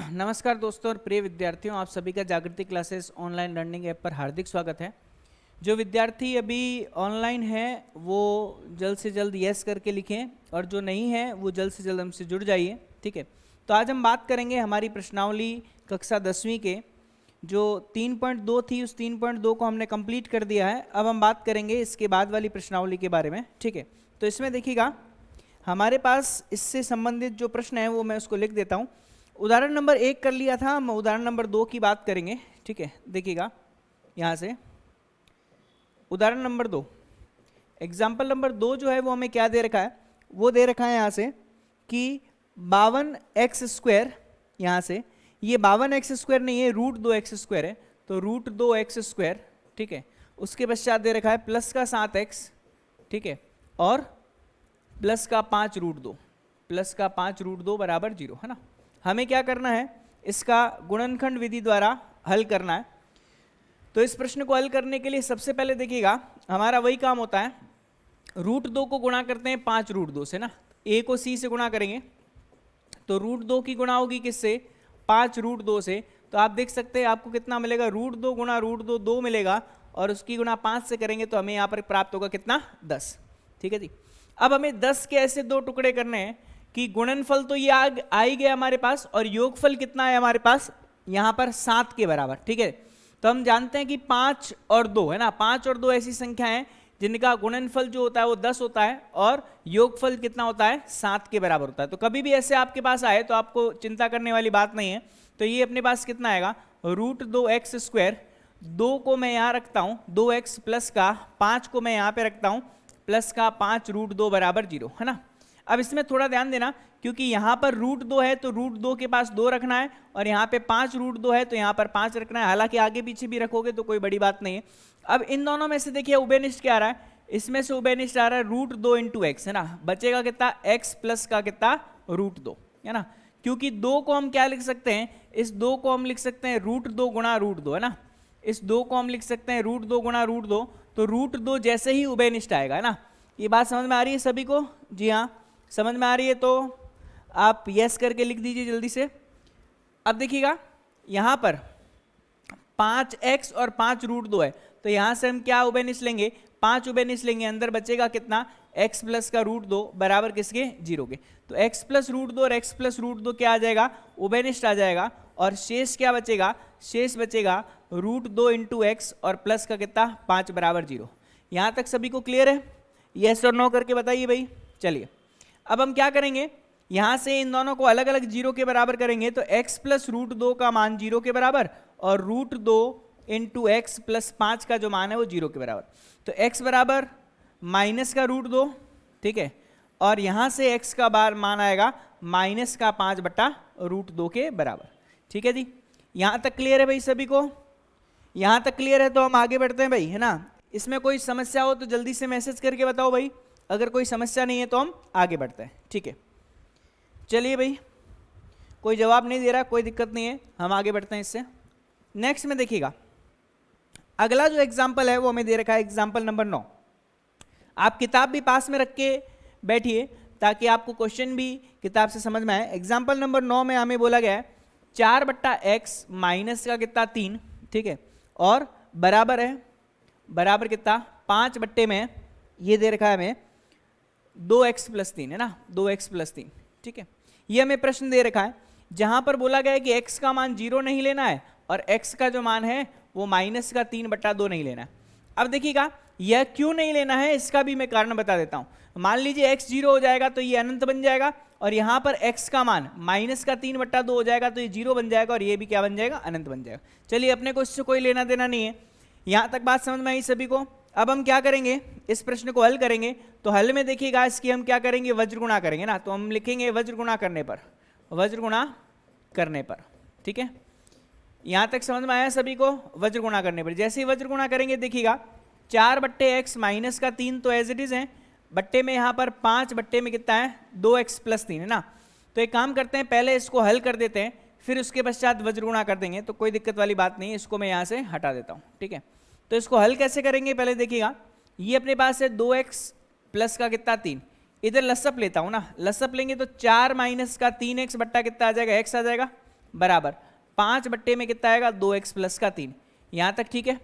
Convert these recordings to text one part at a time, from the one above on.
नमस्कार दोस्तों और प्रिय विद्यार्थियों, आप सभी का जागृति क्लासेस ऑनलाइन लर्निंग ऐप पर हार्दिक स्वागत है। जो विद्यार्थी अभी ऑनलाइन है वो जल्द से जल्द यस करके लिखें और जो नहीं है वो जल्द से जल्द हमसे जुड़ जाइए। ठीक है, तो आज हम बात करेंगे हमारी प्रश्नावली कक्षा 10वीं के जो 3.2 थी, उस 3.2 को हमने कंप्लीट कर दिया है। अब हम बात करेंगे इसके बाद वाली प्रश्नावली के बारे में। ठीक है, तो इसमें देखिएगा हमारे पास इससे संबंधित जो प्रश्न है वो मैं उसको लिख देता हूँ। उदाहरण नंबर 1 कर लिया था, हम उदाहरण नंबर 2 की बात करेंगे। ठीक है, देखिएगा यहाँ से उदाहरण नंबर 2, एग्जाम्पल नंबर 2 जो है वो हमें क्या दे रखा है, वो दे रखा है यहाँ से कि 52x², यहाँ से ये 52x² नहीं है, √2x² है, तो √2x²। ठीक है, उसके पश्चात दे रखा है प्लस का 7x, ठीक है, और प्लस का 5√2, प्लस का 5√2 बराबर 0 है ना। हमें क्या करना है, इसका गुणनखंड विधि द्वारा हल करना है। तो इस प्रश्न को हल करने के लिए सबसे पहले देखिएगा हमारा वही काम होता है, √2 को गुणा करते हैं 5√2 से ना, a को c से गुणा करेंगे तो √2 की गुणा होगी किससे, 5√2 से। तो आप देख सकते हैं आपको कितना मिलेगा, √2 गुणा √2 2 मिलेगा, और उसकी गुणा 5 से करेंगे तो हमें यहाँ पर प्राप्त होगा कितना, 10। ठीक है जी, अब हमें 10 के ऐसे दो टुकड़े करने हैं कि गुणनफल तो ये आ ही गया हमारे पास, और योगफल कितना है हमारे पास यहाँ पर 7 के बराबर। ठीक है, तो हम जानते हैं कि 5 और 2 है ना, 5 और 2 ऐसी संख्या है जिनका गुणनफल जो होता है वो 10 होता है और योगफल कितना होता है, 7 के बराबर होता है। तो कभी भी ऐसे आपके पास आए तो आपको चिंता करने वाली बात नहीं है। तो ये अपने पास कितना आएगा, √2x², 2 को मैं यहाँ रखता हूँ, 2x प्लस का 5 को मैं यहाँ पे रखता हूँ, प्लस का 5√2 बराबर 0 है ना। अब इसमें थोड़ा ध्यान देना, क्योंकि यहाँ पर √2 है तो √2 के पास 2 रखना है, और यहाँ पे 5√2 है तो यहाँ पर 5 रखना है। हालांकि आगे पीछे भी रखोगे तो कोई बड़ी बात नहीं है। अब इन दोनों में से देखिए उभयनिष्ठ क्या आ रहा है, इसमें से उभयनिष्ठ आ रहा है √2 × x है ना, बचेगा कितना, x प्लस का कितना, √2 है ना। क्योंकि 2 को हम क्या लिख सकते हैं, इस 2 को हम लिख सकते हैं √2 गुणा √2 है ना, इस 2 को हम लिख सकते हैं √2 गुणा √2, तो √2 जैसे ही उभयनिष्ठ आएगा है ना। ये बात समझ में आ रही है सभी को? जी हाँ, समझ में आ रही है तो आप यस करके लिख दीजिए जल्दी से। अब देखिएगा यहाँ पर 5x और 5√2 है, तो यहाँ से हम क्या उभयनिष्ठ लेंगे, 5 उभयनिष्ठ लेंगे, अंदर बचेगा कितना, x प्लस का √2 बराबर किसके, 0 के। तो x प्लस √2 और x प्लस √2 क्या आ जाएगा, उभयनिष्ठ आ जाएगा, और शेष क्या बचेगा, शेष बचेगा √2 × x और प्लस का कितना, 5 बराबर 0। यहाँ तक सभी को क्लियर है? यस और नो करके बताइए भाई। चलिए अब हम क्या करेंगे, यहाँ से इन दोनों को अलग अलग 0 के बराबर करेंगे, तो x प्लस √2 का मान 0 के बराबर, और √2 × x प्लस 5 का जो मान है वो 0 के बराबर। तो x बराबर माइनस का √2, ठीक है, और यहाँ से x का बार मान आएगा माइनस का 5/√2 के बराबर। ठीक है जी, यहाँ तक क्लियर है भाई सभी को? यहाँ तक क्लियर है तो हम आगे बढ़ते हैं भाई, है ना। इसमें कोई समस्या हो तो जल्दी से मैसेज करके बताओ भाई, अगर कोई समस्या नहीं है तो हम आगे बढ़ते हैं। ठीक है, चलिए भाई, कोई जवाब नहीं दे रहा, कोई दिक्कत नहीं है, हम आगे बढ़ते हैं इससे। नेक्स्ट में देखिएगा अगला जो एग्जाम्पल है वो हमें दे रखा है, एग्जाम्पल नंबर 9। आप किताब भी पास में रख के बैठिए ताकि आपको क्वेश्चन भी किताब से समझ में आए। एग्जाम्पल नंबर 9 में हमें बोला गया है 4/x माइनस का कितना, 3, ठीक है, और बराबर है, बराबर कितना, 5 में ये दे रखा है हमें 2x प्लस 3 है ना, 2x प्लस 3। ठीक है, ये हमें प्रश्न दे रखा है जहां पर बोला गया है कि x का मान 0 नहीं लेना है और x का जो मान है वो माइनस का 3/2 नहीं लेना है। अब देखिएगा यह क्यों नहीं लेना है, इसका भी मैं कारण बता देता हूं। मान लीजिए x 0 हो जाएगा तो ये अनंत बन जाएगा, और यहाँ पर x का मान माइनस का 3/2 हो जाएगा तो ये 0 बन जाएगा, और ये भी क्या बन जाएगा, अनंत बन जाएगा। चलिए अपने को इससे कोई लेना देना नहीं है, यहाँ तक बात समझ में आई सभी को? अब हम क्या करेंगे, इस प्रश्न को हल करेंगे। तो हल में देखिएगा इसकी हम क्या करेंगे, वज्र गुणा करेंगे ना, तो हम लिखेंगे वज्र गुणा करने पर, वज्र गुणा करने पर। ठीक है, यहाँ तक समझ में आया सभी को? वज्र गुणा करने पर जैसे ही वज्र गुणा करेंगे देखिएगा 4/x माइनस का 3 तो एज इट इज है, बट्टे में यहाँ पर 5 बट्टे में कितना है, 2x प्लस 3 है ना। तो एक काम करते हैं, पहले इसको हल कर देते हैं, फिर उसके पश्चात वज्र गुणा कर देंगे, तो कोई दिक्कत वाली बात नहीं है। इसको मैं यहाँ से हटा देता हूँ। ठीक है, तो इसको हल कैसे करेंगे, पहले देखिएगा ये अपने पास है 2x प्लस का कितना, 3, इधर लसअप लेता हूँ ना, लसअप लेंगे तो 4 माइनस का 3x बट्टा कितना आ जाएगा, x आ जाएगा। बराबर 5 बट्टे में कितना आएगा 2x प्लस का 3। यहाँ तक ठीक है।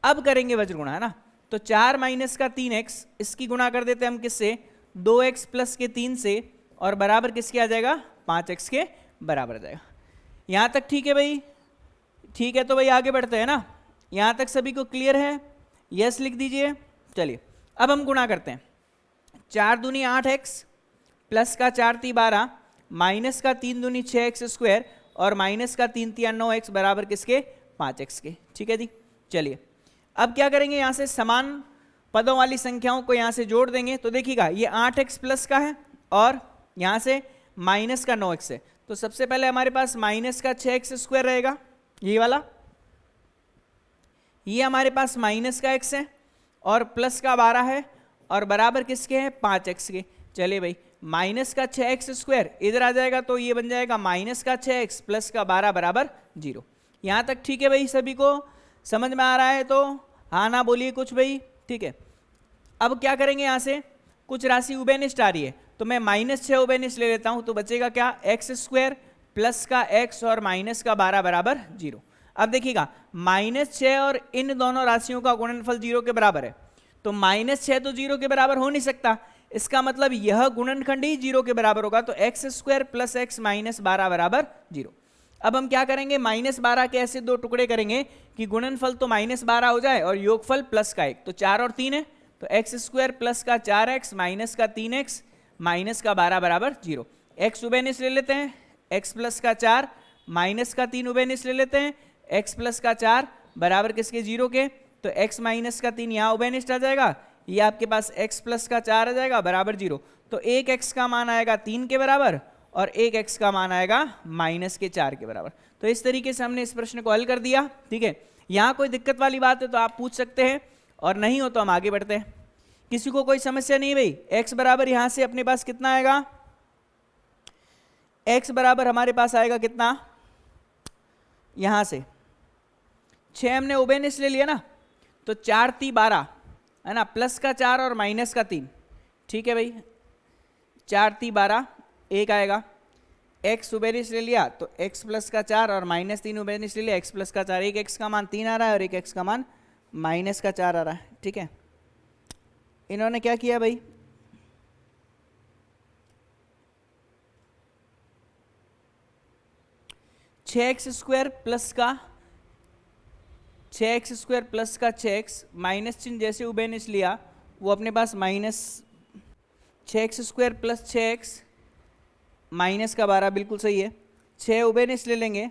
अब करेंगे वज्र गुणा, है ना, तो 4 माइनस का 3x, इसकी गुणा कर देते हैं हम किससे, 2x प्लस के 3 से, और बराबर किसके आ जाएगा 5x के बराबर आ जाएगा। यहाँ तक ठीक है भाई, ठीक है। तो भाई आगे बढ़ते हैं ना, यहाँ तक सभी को क्लियर है, यस लिख दीजिए। चलिए अब हम गुणा करते हैं। 4 दूनी 8x प्लस का 4 ती 12 माइनस का 3 दूनी 6x स्क्वायर और माइनस का 3 तिया 9x बराबर किसके 5x के। ठीक है जी। चलिए अब क्या करेंगे, यहाँ से समान पदों वाली संख्याओं को यहाँ से जोड़ देंगे। तो देखिएगा ये 8x प्लस का है और यहाँ से माइनस का 9x है। तो सबसे पहले हमारे पास माइनस का 6x स्क्वायर रहेगा, ये वाला, ये हमारे पास माइनस का x है और प्लस का 12 है और बराबर किसके हैं 5x के। चलिए भाई माइनस का 6x स्क्वायर इधर आ जाएगा तो ये बन जाएगा माइनस का 6x प्लस का 12 बराबर 0। यहाँ तक ठीक है भाई, सभी को समझ में आ रहा है तो हाँ ना बोलिए कुछ भाई। ठीक है, अब क्या करेंगे, यहाँ से कुछ राशि उभयनिष्ठ आ रही है तो मैं -6 उभयनिष्ठ ले लेता हूँ, तो बचेगा क्या x स्क्वायर प्लस का x और माइनस का 12 बराबर 0। अब देखिएगा -6 और इन दोनों राशियों का गुणनफल 0 के बराबर है, तो -6 तो 0 के बराबर हो नहीं सकता, इसका मतलब यह गुणनखंड ही 0 के बराबर होगा, तो x square plus x minus 12 बराबर 0। अब हम क्या करेंगे, -12 के ऐसे दो टुकड़े करेंगे कि गुणनफल तो -12 हो जाए और योगफल प्लस का 1, तो 4 और 3 है, तो x स्क्वायर प्लस का 4x माइनस का 3x माइनस का 12 बराबर 0। x उभयनिष्ठ ले लेते हैं, x प्लस का 4 माइनस का 3 उभयनिष्ठ ले लेते हैं, x प्लस का 4 बराबर किसके 0 के, तो x माइनस का 3 यहाँ उभयनिष्ठ आ जाएगा, ये आपके पास x प्लस का 4 आ जाएगा बराबर 0। तो एक x का मान आएगा 3 के बराबर और एक x का मान आएगा माइनस के 4 के बराबर। तो इस तरीके से हमने इस प्रश्न को हल कर दिया। ठीक है, यहाँ कोई दिक्कत वाली बात है तो आप पूछ सकते हैं और नहीं हो तो हम आगे बढ़ते हैं। किसी को कोई समस्या नहीं भाई। x बराबर यहाँ से अपने पास कितना आएगा, x बराबर हमारे पास आएगा कितना, यहाँ से 6 हमने उभयनिष्ठ ले लिया ना, तो 4 ती 12 है ना, प्लस का 4 और माइनस का 3। ठीक है भाई, 4 ती 12 एक आएगा, x उभयनिष्ठ ले लिया तो x प्लस का 4 और -3 उभयनिष्ठ ले लिया, x प्लस का 4, एक x का मान 3 आ रहा है और एक x का मान माइनस का 4 आ रहा है। ठीक है, इन्होंने क्या किया भाई, x स्क्वायर प्लस का 6x माइनस चिन्ह जैसे उभयनिष्ठ लिया वो अपने पास minus 6x square plus 6x minus का 12 बिल्कुल सही है। 6 उभयनिष्ठ ले लेंगे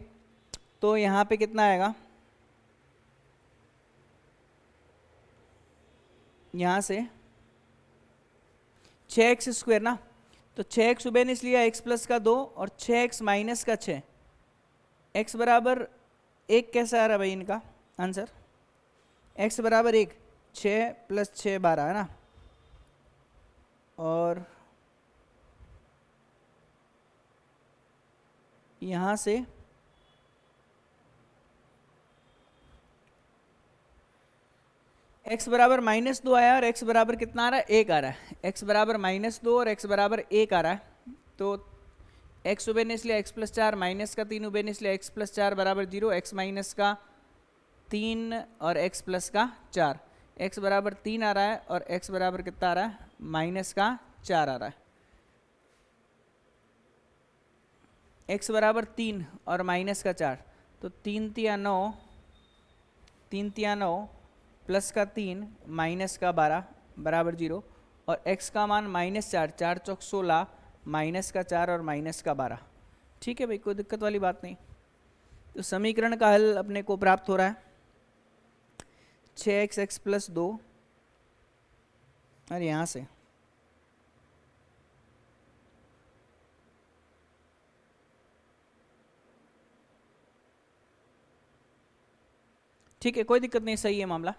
तो यहाँ पे कितना आएगा, यहाँ से 6x स्क्वायर ना, तो 6x उभयनिष्ठ लिया, x प्लस का 2 और 6x माइनस का 6, x बराबर 1 कैसा आ रहा है भाई इनका आंसर, x बराबर 1, 6 प्लस 6 12 है ना, और यहाँ से x बराबर -2 आया और x बराबर कितना आ रहा है, 1 आ रहा है, x बराबर -2 और x बराबर 1 आ रहा है, तो x उभयनिष्ठ लिया x प्लस 4 माइनस का 3 उभयनिष्ठ लिया x प्लस 4 बराबर 0, x माइनस का 3 और x प्लस का 4, x बराबर 3 आ रहा है और x बराबर कितना आ रहा है, माइनस का 4 आ रहा है, x बराबर 3 और माइनस का 4, तो 3 तिया 9 प्लस का 3 माइनस का 12 बराबर 0 और x का मान -4, 4 चौक 16 माइनस का 4 और माइनस का 12। ठीक है भाई, कोई दिक्कत वाली बात नहीं। तो समीकरण का हल अपने को प्राप्त हो रहा है 6x प्लस 2 और यहाँ से ठीक है, कोई दिक्कत नहीं, सही है मामला।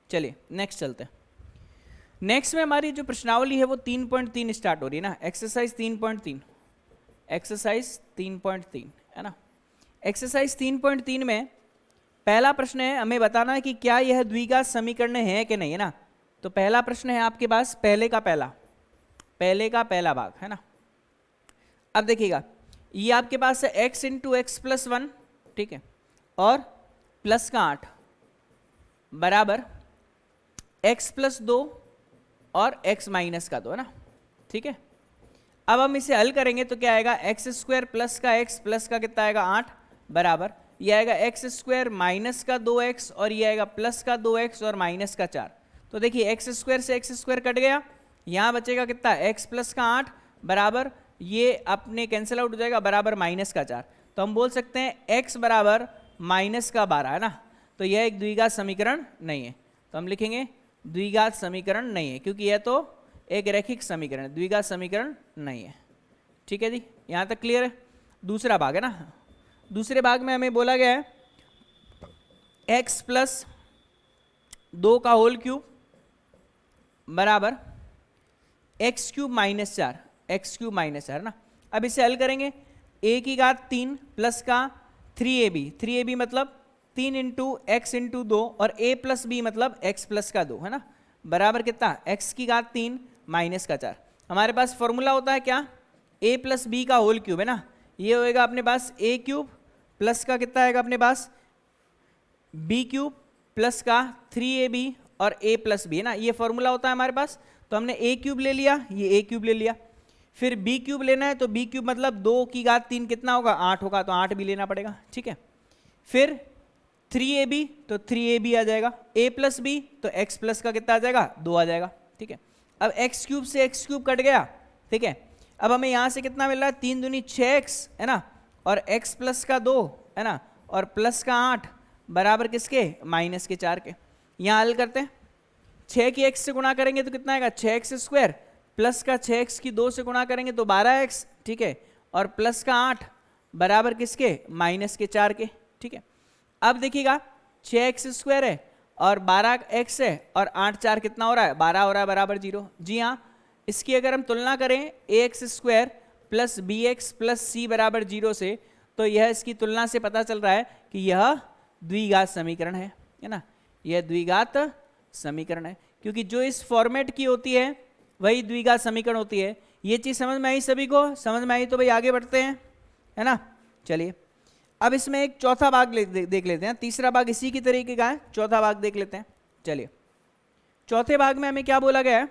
चलिए नेक्स्ट चलते हैं। नेक्स्ट में हमारी जो प्रश्नावली है वो 3.3 स्टार्ट हो रही है ना, एक्सरसाइज 3.3, एक्सरसाइज 3.3 है ना। एक्सरसाइज 3.3 में पहला प्रश्न है, हमें बताना है कि क्या यह द्विघात समीकरण है कि नहीं, है ना। तो पहला प्रश्न है आपके पास पहले का पहला भाग है ना। अब देखिएगा ये आपके पास है x इंटू एक्स प्लस 1, ठीक है, और प्लस का 8 बराबर x प्लस 2 और x माइनस का 2 है ना, ठीक है। अब हम इसे हल करेंगे तो क्या आएगा, एक्स स्क्वायर प्लस का x प्लस का कितना आएगा 8 बराबर ये आएगा एक्स स्क्वायर माइनस का 2x और ये आएगा प्लस का 2x और माइनस का 4। तो देखिए एक्स स्क्वायर से एक्स स्क्वायर कट गया, यहाँ बचेगा कितना x प्लस का 8 बराबर ये अपने कैंसिल आउट हो जाएगा बराबर माइनस का 4। तो हम बोल सकते हैं x बराबर माइनस का 12 है ना, तो यह एक द्विघात समीकरण नहीं है। तो हम लिखेंगे द्विघात समीकरण नहीं है, क्योंकि यह तो एक रैखिक समीकरण है, द्विघात समीकरण नहीं है। ठीक है जी, यहाँ तक क्लियर है। दूसरा भाग है ना, दूसरे भाग में हमें बोला गया है x प्लस 2 का होल क्यूब बराबर x cube minus 4, x cube minus 4 ना। अब इसे हल करेंगे, a की घात 3 प्लस का 3ab, 3ab मतलब 3 इंटू एक्स इंटू 2 और a प्लस बी मतलब x प्लस का 2 है ना, बराबर कितना x की घात 3 माइनस का 4। हमारे पास फॉर्मूला होता है क्या, a प्लस बी का होल क्यूब है ना, ये होएगा अपने पास a क्यूब प्लस का कितना आएगा अपने पास b क्यूब प्लस का 3ab और a प्लस बी है ना, ये फॉर्मूला होता है हमारे पास। तो हमने a क्यूब ले लिया, ये a क्यूब ले लिया, फिर b क्यूब लेना है तो b क्यूब मतलब 2 की घात 3 कितना होगा 8 होगा, तो 8 भी लेना पड़ेगा, ठीक है। फिर 3ab तो 3ab आ जाएगा, a प्लस बी तो x प्लस का कितना आ जाएगा 2 आ जाएगा, ठीक है। अब x क्यूब से x क्यूब कट गया, ठीक है। अब हमें यहाँ से कितना मिल रहा है 3 दूनी 6x है ना, और x प्लस का 2 है ना, और प्लस का 8 बराबर किसके माइनस के 4 के। यहाँ हल करते हैं, 6 की x से गुणा करेंगे तो कितना आएगा 6x स्क्वायर प्लस का 6x की 2 से गुणा करेंगे तो 12x, ठीक है, और प्लस का 8 बराबर किसके माइनस के 4 के, ठीक है। अब देखिएगा 6x स्क्वायर है और 12x है और 8 4 कितना हो रहा है 12 हो रहा है बराबर 0। जी हाँ, इसकी अगर हम तुलना करें ax square plus B X plus C बराबर 0 से, तो यह इसकी तुलना से पता चल रहा है कि यह द्विघात समीकरण है ना, यह द्विघात समीकरण है, क्योंकि जो इस फॉर्मेट की होती है वही द्विघात समीकरण होती है। ये चीज़ समझ में आई, सभी को समझ में आई, तो भाई आगे बढ़ते हैं, है ना। चलिए अब इसमें एक चौथा भाग देख लेते हैं, तीसरा भाग इसी की तरीके का है, चौथा भाग देख लेते हैं। चलिए चौथे भाग में हमें क्या बोला गया है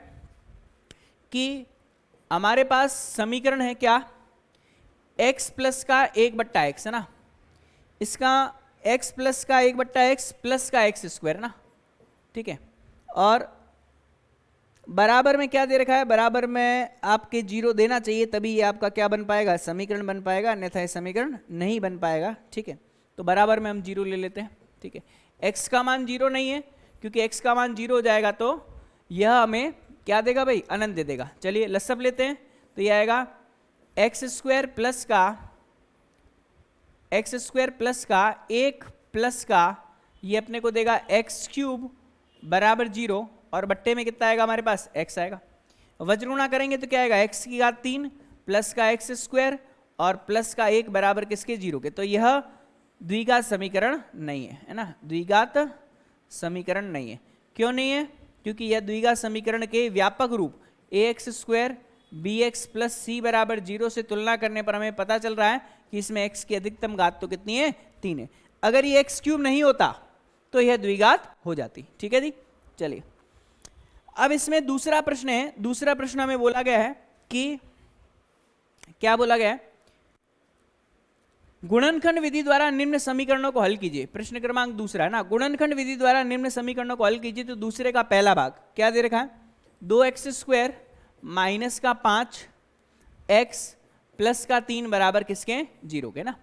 कि हमारे पास समीकरण है क्या, x प्लस का 1/x है ना, इसका x प्लस का 1/x प्लस का x स्क्वायर ना, ठीक है, और बराबर में क्या दे रखा है, बराबर में आपके 0 देना चाहिए, तभी ये आपका क्या बन पाएगा समीकरण बन पाएगा, अन्यथा ये समीकरण नहीं बन पाएगा, ठीक है। तो बराबर में हम 0 ले लेते हैं, ठीक है। x का मान 0 नहीं है, क्योंकि x का मान 0 हो जाएगा तो यह हमें क्या देगा भाई अनंत दे देगा। चलिए लसअप लेते हैं, तो यह आएगा एक्स स्क्वायर प्लस का 1 प्लस का ये अपने को देगा एक्स क्यूब बराबर 0 और बट्टे में कितना आएगा हमारे पास x आएगा। वज्रगुणा करेंगे तो क्या आएगा x की घात 3 प्लस का x स्क्वायर और प्लस का 1 बराबर किसके 0 के। तो यह द्विघात समीकरण नहीं है ना, द्विघात समीकरण नहीं है। क्यों नहीं है, क्योंकि यह द्विघात समीकरण के व्यापक रूप ax square bx plus C बराबर 0 से तुलना करने पर हमें पता चल रहा है कि इसमें x की अधिकतम घात तो कितनी है 3 है। अगर ये x क्यूब नहीं होता तो यह द्विघात हो जाती, ठीक है जी। चलिए अब इसमें दूसरा प्रश्न है, दूसरा प्रश्न हमें बोला गया है कि क्या बोला गया है, गुणनखंड विधि द्वारा निम्न समीकरणों को हल कीजिए। प्रश्न क्रमांक दूसरा है ना, गुणनखंड विधि द्वारा निम्न समीकरणों को हल कीजिए। तो दूसरे का पहला भाग क्या दे रखा है, 2x स्क्वायर माइनस का 5x प्लस का 3 बराबर किसके 0 के ना।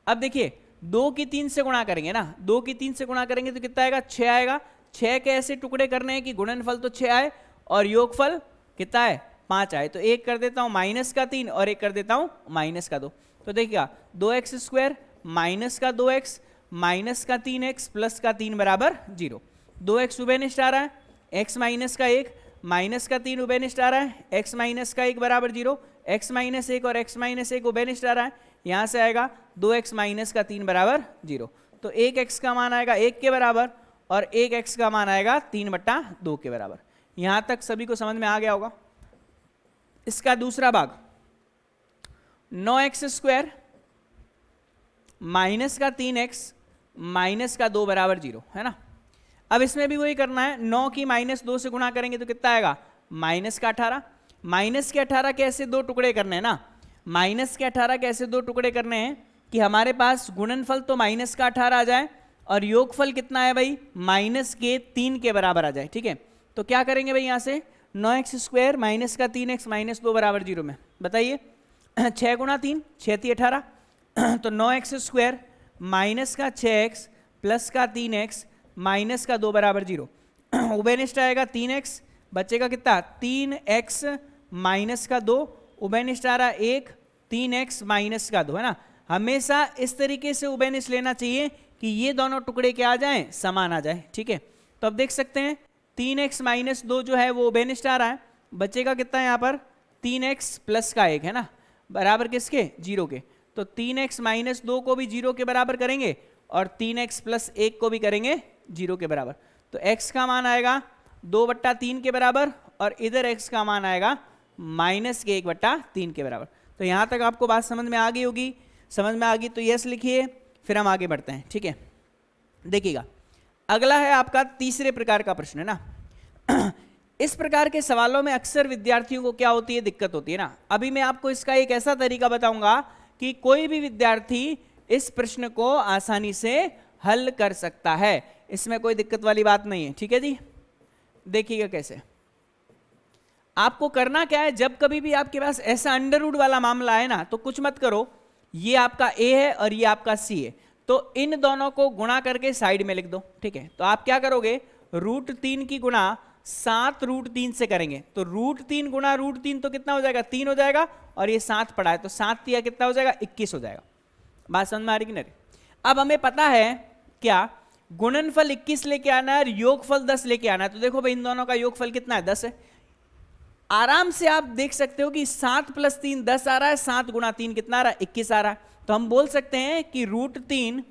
अब देखिए 2 की 3 से गुणा करेंगे ना, 2 की 3 से गुणा करेंगे तो कितना आएगा 6 आएगा। 6 के ऐसे टुकड़े करने हैं कि गुणनफल तो 6 आए और योगफल कितना है 5 आए। तो एक कर देता हूं माइनस का 3 और एक कर देता हूं माइनस का 2। तो देखिएगा 2x स्क्वायर माइनस का 2x माइनस का 3x प्लस का 3 बराबर 0। 2x उभयनिष्ठ आ रहा है, x माइनस का 1 माइनस का 3 उभयनिष्ठ आ रहा है, x माइनस का 1 बराबर 0, x माइनस 1 और x माइनस 1 उभयनिष्ठ आ रहा है, यहाँ से आएगा 2x माइनस का 3 बराबर 0। तो 1x का मान आएगा 1 के बराबर और 1x का मान आएगा 3/2 के बराबर। यहाँ तक सभी को समझ में आ गया होगा। इसका दूसरा भाग 9x स्क्वायर माइनस का 3x माइनस का 2 बराबर 0 है ना। अब इसमें भी वही करना है, 9 की -2 से गुणा करेंगे तो कितना आएगा, माइनस का 18। माइनस के 18 के ऐसे दो टुकड़े करने हैं ना, माइनस के 18 के ऐसे दो टुकड़े करने हैं कि हमारे पास गुणनफल तो माइनस का 18 आ जाए और योगफल कितना है भाई, माइनस के 3 के बराबर आ जाए। ठीक है, तो क्या करेंगे भाई, यहाँ से 9x² माइनस का 3x माइनस 2 बराबर 0 में बताइए 6 गुणा 3 6 × 18 तो 9x² माइनस का 6x प्लस का 3x माइनस का 2 बराबर 0 उभयनिष्ठ आएगा 3x, बचेगा कितना 3x माइनस का 2, उभयनिष्ठ आ रहा 1, 3x माइनस का 2 है ना। हमेशा इस तरीके से उभयनिष्ठ लेना चाहिए कि ये दोनों टुकड़े क्या आ जाएं, समान आ जाए। ठीक है, तो अब देख सकते हैं 3x माइनस 2 जो है वो उभयनिष्ठ आ रहा है, बचेगा कितना यहाँ पर 3x प्लस का 1 है ना, बराबर किसके, 0 के। तो 3x माइनस 2 को भी 0 के बराबर करेंगे और 3x प्लस 1 को भी करेंगे 0 के बराबर। तो x का मान आएगा 2/3 के बराबर और इधर x का मान आएगा माइनस के 1/3 के बराबर। तो यहाँ तक आपको बात समझ में आ गई होगी, समझ में आ गई तो यस लिखिए, फिर हम आगे बढ़ते हैं। ठीक है, देखिएगा अगला है आपका तीसरे प्रकार का प्रश्न है ना। इस प्रकार के सवालों में अक्सर विद्यार्थियों को क्या होती है, दिक्कत होती है ना। अभी मैं आपको इसका एक ऐसा तरीका बताऊंगा कि कोई भी विद्यार्थी इस प्रश्न को आसानी से हल कर सकता है, इसमें कोई दिक्कत वाली बात नहीं है। ठीक है जी, देखिएगा कैसे आपको करना क्या है, जब कभी भी आपके पास ऐसा अंडर रूट वाला मामला है ना, तो कुछ मत करो, ये आपका a है और ये आपका c है, तो इन दोनों को गुणा करके साइड में लिख दो। ठीक है, तो आप क्या करोगे, √3 की गुणा 7 √3 से करेंगे, तो √3 गुणा √3 तो कितना हो जाएगा, 3 हो जाएगा, और ये 7 पड़ा है तो 7 या कितना हो जाएगा, 21 हो जाएगा। बात समझ में आ रही कि नहीं। अब हमें पता है क्या, गुणनफल 21 लेके आना है और योगफल 10 लेके आना है। तो देखो भाई इन दोनों का योगफल कितना है, 10 है। आराम से आप देख सकते हो कि 7 + 3 10 आ रहा है, 7 × 3 कितना आ रहा है, 21 आ रहा है। तो हम बोल सकते हैं कि √3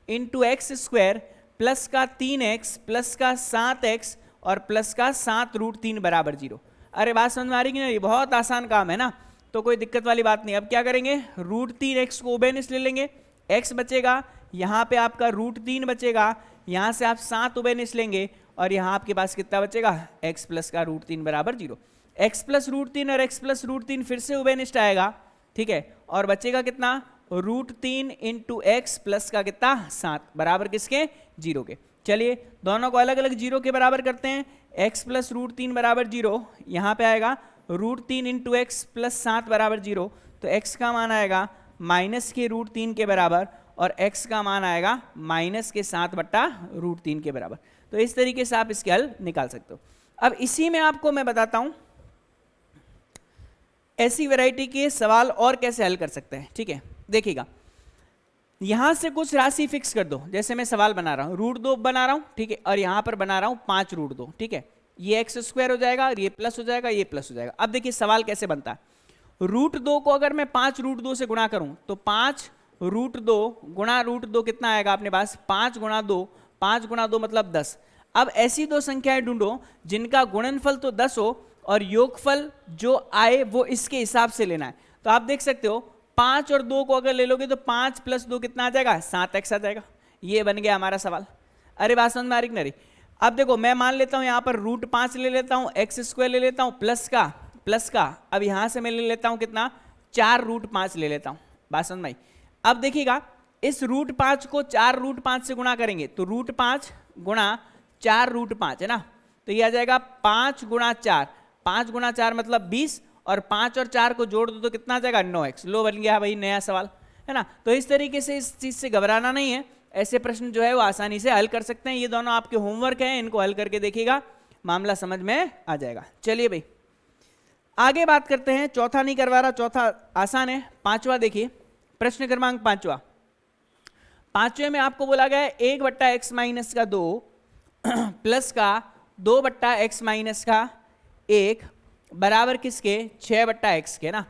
× x² प्लस का 3x प्लस का 7x और प्लस का 7 √3 बराबर 0। अरे बात समझ में आ रही कि नहीं, बहुत आसान काम है ना, तो कोई दिक्कत वाली बात नहीं। अब क्या करेंगे, √3x को उभयनिष्ठ ले लेंगे, x बचेगा, यहाँ पे आपका √3 बचेगा, यहाँ से आप 7 उभयनिष्ठ लेंगे और यहाँ आपके पास कितना बचेगा, x प्लस का √3 बराबर 0। x प्लस √3 और x प्लस √3 फिर से उभयनिष्ठ आएगा। ठीक है, और बचेगा कितना, √3 × x प्लस का कितना 7 बराबर किसके, 0 के। चलिए दोनों को अलग अलग 0 के बराबर करते हैं, x प्लस √3 बराबर 0, यहाँ पे आएगा √3 × x प्लस 7 बराबर 0, तो x का मान आएगा माइनस के √3 के बराबर और x का मान आएगा माइनस के 7/√3 के बराबर। तो इस तरीके से आप इसके हल निकाल सकते हो। अब इसी में आपको मैं बताता हूं ऐसी वैरायटी के सवाल और कैसे हल कर सकते हैं। ठीक है, देखिएगा यहां से कुछ राशि फिक्स कर दो, जैसे मैं सवाल बना रहा हूं, √2 बना रहा हूं, ठीक है, और यहां पर बना रहा हूं 5 √2। ठीक है, ये x² हो जाएगा और ये प्लस हो जाएगा, ये प्लस हो जाएगा। अब देखिए सवाल कैसे बनता है, √2 को अगर मैं 5 √2 से गुणा करूं तो 5 √2 गुणा √2 कितना आएगा अपने पास, 5 × 2, 5 × 2 मतलब 10। अब ऐसी दो संख्याएं ढूंढो जिनका गुणनफल तो 10 हो और योगफल जो आए वो इसके हिसाब से लेना है। तो आप देख सकते हो 5 और 2 को अगर ले लोगे तो 5 + 2 कितना आ जाएगा, 7x आ जाएगा। ये बन गया हमारा सवाल। अरे बात समझ में आ रही नहीं? अब देखो मैं मान लेता हूं यहाँ पर √5 ले लेता हूं, x² ले लेता हूं प्लस का, अब यहां से मैं ले लेता हूं कितना, 4 √5 ले लेता हूं। बात समझ में आई। अब देखिएगा इस √5 को 4 √5 से गुणा करेंगे तो √5 गुणा 4 √5 है ना, तो ये आ जाएगा 5 × 4, 5 × 4 मतलब 20, और 5 और 4 को जोड़ दो तो कितना आ जाएगा, 9x। लो बन गया भाई नया सवाल, है ना। तो इस तरीके से इस चीज से घबराना नहीं है, ऐसे प्रश्न जो है वो आसानी से हल कर सकते हैं। ये दोनों आपके होमवर्क हैं, इनको हल करके देखिएगा, मामला समझ में आ जाएगा। चलिए भाई आगे बात करते हैं। चौथा नहीं करवा रहा, चौथा आसान है। पांचवा देखिए, प्रश्न क्रमांक 5वां। पांचवें में आपको बोला गया है 1/x - 2 प्लस का 2/x - 1 बराबर किसके, 6/x के ना।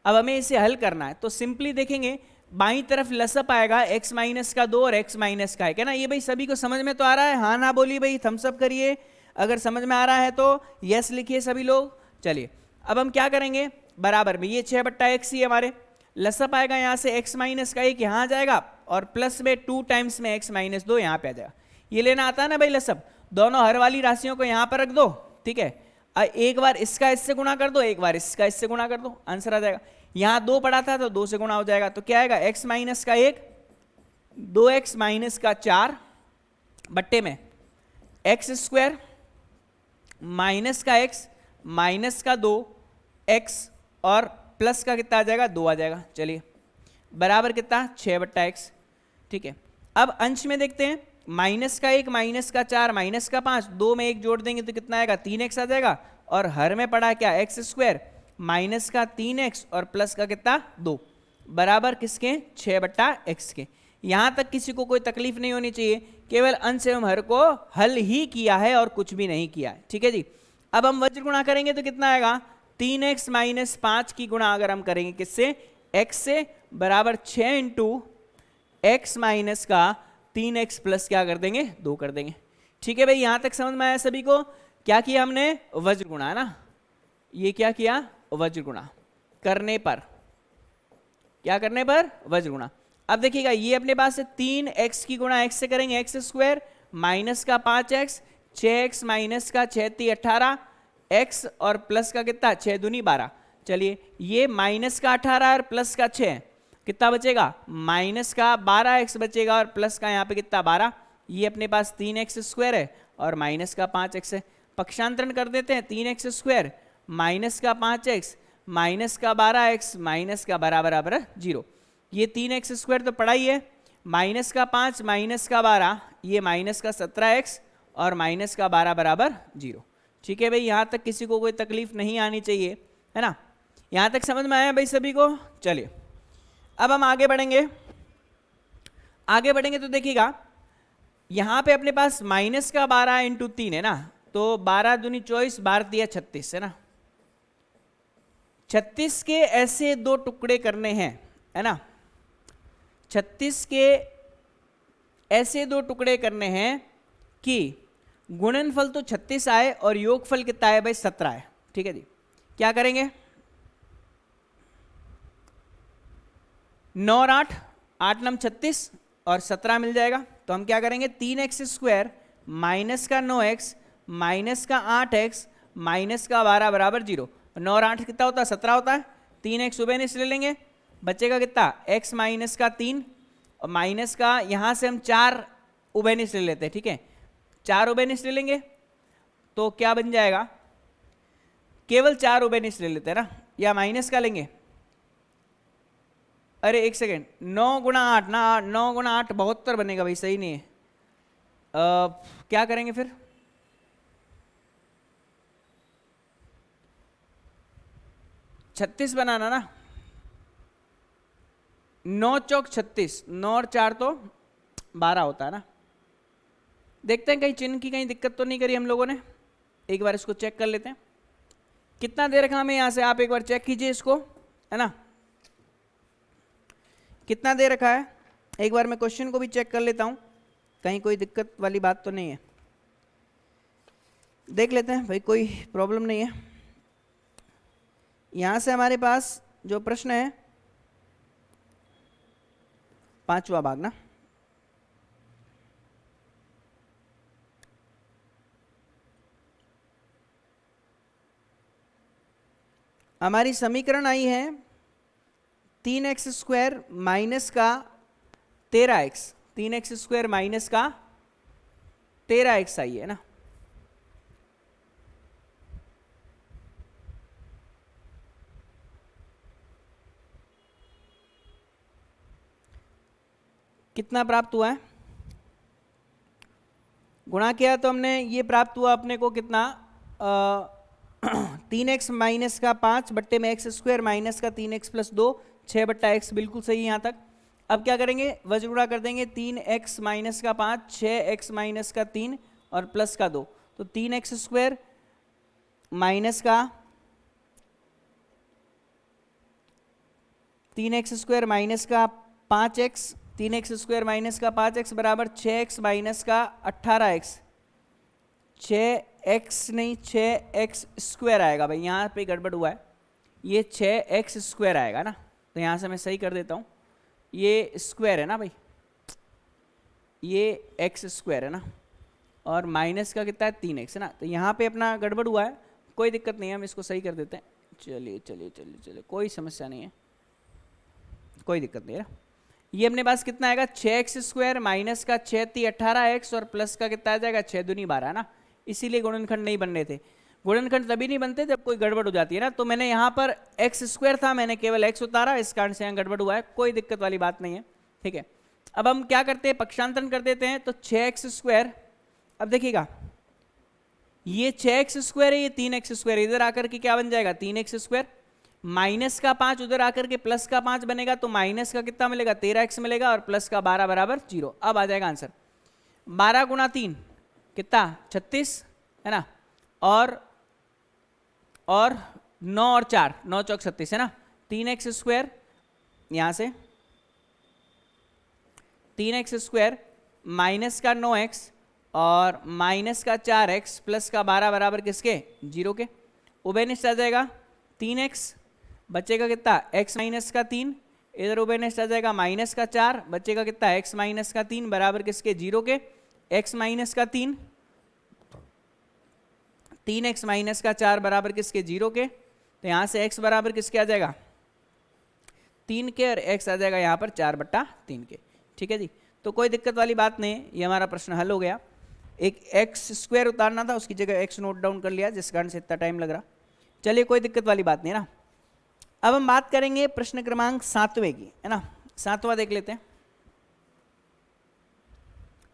अब हमें इसे हल करना है तो सिंपली देखेंगे बाईं तरफ लसअप आएगा x - 2 और x - 1 है ना। ये भाई सभी को समझ में तो आ रहा है, हाँ ना बोलिए भाई, थम्स अप करिए अगर समझ में आ रहा है तो, यस लिखिए सभी लोग। चलिए अब हम क्या करेंगे, बराबर में ये 6/x ही हमारे लसअप आएगा, यहाँ से x - 1 यहाँ आ जाएगा और प्लस में 2 टाइम्स में x माइनस 2 यहाँ पे आ जाएगा। ये लेना आता है ना भाई लसब, दोनों हर वाली राशियों को यहाँ पर रख दो, ठीक है, एक बार इसका इससे गुणा कर दो, एक बार इसका इससे गुणा कर दो, आंसर आ जाएगा। यहाँ 2 पड़ा था तो 2 से गुणा हो जाएगा, तो क्या आएगा x माइनस का 1, 2x माइनस का 4 बट्टे में एक्स स्क्वायर माइनस का x माइनस का 2x और प्लस का कितना आ जाएगा 2 आ जाएगा। चलिए बराबर कितना 6/x, ठीक है। अब अंश में देखते हैं, माइनस का 1 माइनस का 4 माइनस का 5, 2 में 1 जोड़ देंगे तो कितना आएगा 3x आ जाएगा, और हर में पड़ा क्या एक्स स्क्वायर माइनस का 3x और प्लस का कितना 2 बराबर किसके 6/x के। यहां तक किसी को कोई तकलीफ नहीं होनी चाहिए, केवल अंश एवं हर को हल ही किया है और कुछ भी नहीं किया है, ठीक है जी। अब हम वज्र गुणा करेंगे तो कितना आएगा 3x माइनस 5 की गुणा अगर हम करेंगे किससे x से, बराबर 6 इंटू एक्स माइनस का 3x प्लस क्या कर देंगे 2 कर देंगे, ठीक है भाई। यहां तक समझ में आया सभी को? क्या किया हमने वज्र गुणा, है ना, ये क्या किया वज्र गुणा करने पर, क्या करने पर वज्र गुणा। अब देखिएगा ये अपने पास से 3x की गुणा x से करेंगे एक्स स्क्वायर माइनस का 5x, 6x माइनस का 6 18 x और प्लस का कितना 6 दूनी 12। चलिए ये माइनस का 18 और प्लस का 6 कितना बचेगा माइनस का 12x बचेगा और प्लस का यहाँ पे कितना 12। ये अपने पास 3x स्क्वायर है और माइनस का 5x है, पक्षांतरण कर देते हैं 3x स्क्वायर माइनस का 5x माइनस का 12x माइनस का बराबर 0। ये 3x स्क्वायर तो पड़ा ही है, माइनस का 5 माइनस का 12 ये माइनस का 17x और माइनस का 12 बराबर 0, ठीक है भाई। यहाँ तक किसी को कोई तकलीफ नहीं आनी चाहिए, है ना, यहाँ तक समझ में आया भाई सभी को। चलिए अब हम आगे बढ़ेंगे, आगे बढ़ेंगे तो देखिएगा यहाँ पे अपने पास माइनस का 12 इंटू 3 है ना, तो 12 दूनी 24 12 दिया 36 है ना, 36 के ऐसे 2 टुकड़े करने हैं, है ना, 36 के ऐसे 2 टुकड़े करने हैं कि गुणनफल तो 36 आए और योगफल कितना है भाई 17 है, ठीक है जी। क्या करेंगे 9 और 8 8 नम 36 और 17 मिल जाएगा, तो हम क्या करेंगे 3x स्क्वायर माइनस का 9x माइनस का 8x माइनस का 12 बराबर 0। 9 और 8 कितना होता है 17 होता है, 3x उभयनिष्ठ ले लेंगे, बचेगा कितना x माइनस का 3 और माइनस का यहाँ से हम 4 उभयनिष्ठ ले लेते हैं, ठीक है, 4 उभयनिष्ठ ले लेंगे तो क्या बन जाएगा, केवल 4 उभयनिष्ठ ले लेते हैं ना, या माइनस का लेंगे, अरे एक सेकेंड 9 गुणा 8 ना, 9 गुणा 8 72 बनेगा भाई, सही नहीं है। क्या करेंगे फिर 36 बनाना ना, 9 चौक 36, 9 और 4 तो 12 होता है ना। देखते हैं कहीं चिन्ह की कहीं दिक्कत तो नहीं करी हम लोगों ने, एक बार इसको चेक कर लेते हैं। कितना दे रखा हमें यहाँ से, आप एक बार चेक कीजिए इसको, है ना, कितना दे रखा है, एक बार मैं क्वेश्चन को भी चेक कर लेता हूँ कहीं कोई दिक्कत वाली बात तो नहीं है, देख लेते हैं भाई, कोई प्रॉब्लम नहीं है। यहाँ से हमारे पास जो प्रश्न है 5वां भाग ना, हमारी समीकरण आई है 3x स्क्वायर माइनस का 13x, 3x स्क्वायर माइनस का 13x आई है ना, कितना प्राप्त हुआ है, गुणा किया तो हमने ये प्राप्त हुआ अपने को कितना 3x माइनस का 5 बट्टे में एक्स स्क्वायर माइनस का 3x प्लस 2 6/x, बिल्कुल सही यहाँ तक। अब क्या करेंगे वज्र गुणा कर देंगे, 3x माइनस का 5 6x माइनस का 3 और प्लस का 2, तो 3x स्क्वायर माइनस का 3x स्क्वायर माइनस का 5x, 3x स्क्वायर माइनस का 5x बराबर 6x माइनस का 18x, 6x नहीं 6x स्क्वायर आएगा भाई, यहाँ पे गड़बड़ हुआ है, ये 6x स्क्वायर आएगा ना, तो यहाँ से मैं सही कर देता हूँ, ये स्क्वायर है ना भाई, ये एक्स स्क्वायर है ना, और माइनस का कितना है 3x है ना, तो यहाँ पे अपना गड़बड़ हुआ है, कोई दिक्कत नहीं है, हम इसको सही कर देते हैं। चलिए चलिए चलिए चलिए, कोई समस्या नहीं है, कोई दिक्कत नहीं है। ये अपने पास कितना आएगा 6x स्क्वायर माइनस का 6 × 18x और प्लस का कितना आ जाएगा 6 दूनी 12 है ना, इसीलिए गुणनखंड नहीं बन रहे थे। गुणनखंड तभी नहीं बनते जब कोई गड़बड़ हो जाती है ना, तो मैंने यहाँ पर x स्क्वायर था, मैंने केवल x उतारा, इस कारण से यहाँ गड़बड़ हुआ है, कोई दिक्कत वाली बात नहीं है, ठीक है। अब हम क्या करते हैं, पक्षांतरण कर देते हैं, तो 6x स्क्वायर, अब देखिएगा ये 6x स्क्वायर है, ये 3x स्क्वायर, इधर आकर के क्या बन जाएगा 3x स्क्वायर, माइनस का 5 उधर आकर के प्लस का 5 बनेगा, तो माइनस का कितना मिलेगा 13x मिलेगा, और प्लस का 12 बराबर 0। अब आ जाएगा आंसर 12 × 3 कितना 36 है ना, और 9 और 4 9 चौक 36 है ना, 3x स्क्वायर, यहां से 3x स्क्वायर माइनस का 9x और माइनस का 4x प्लस का 12 बराबर किसके 0 के, उभयनिष्ठ आ जाएगा 3x, बचेगा कितना x माइनस का 3, इधर उभयनिष्ठ आ जाएगा माइनस का 4, बचेगा कितना x माइनस का 3 बराबर किसके 0 के, x माइनस का 3, 3x माइनस का 4 बराबर किसके 0 के, तो यहाँ से x बराबर किसके आ जाएगा 3 के, और x आ जाएगा यहाँ पर 4/3 के, ठीक है जी। तो कोई दिक्कत वाली बात नहीं, ये हमारा प्रश्न हल हो गया। एक x स्क्वायर उतारना था, उसकी जगह x नोट डाउन कर लिया, जिस कारण से इतना टाइम लग रहा। चलिए कोई दिक्कत वाली बात नहीं है ना। अब हम बात करेंगे प्रश्न क्रमांक 7वें की, है ना, 7वां देख लेते हैं।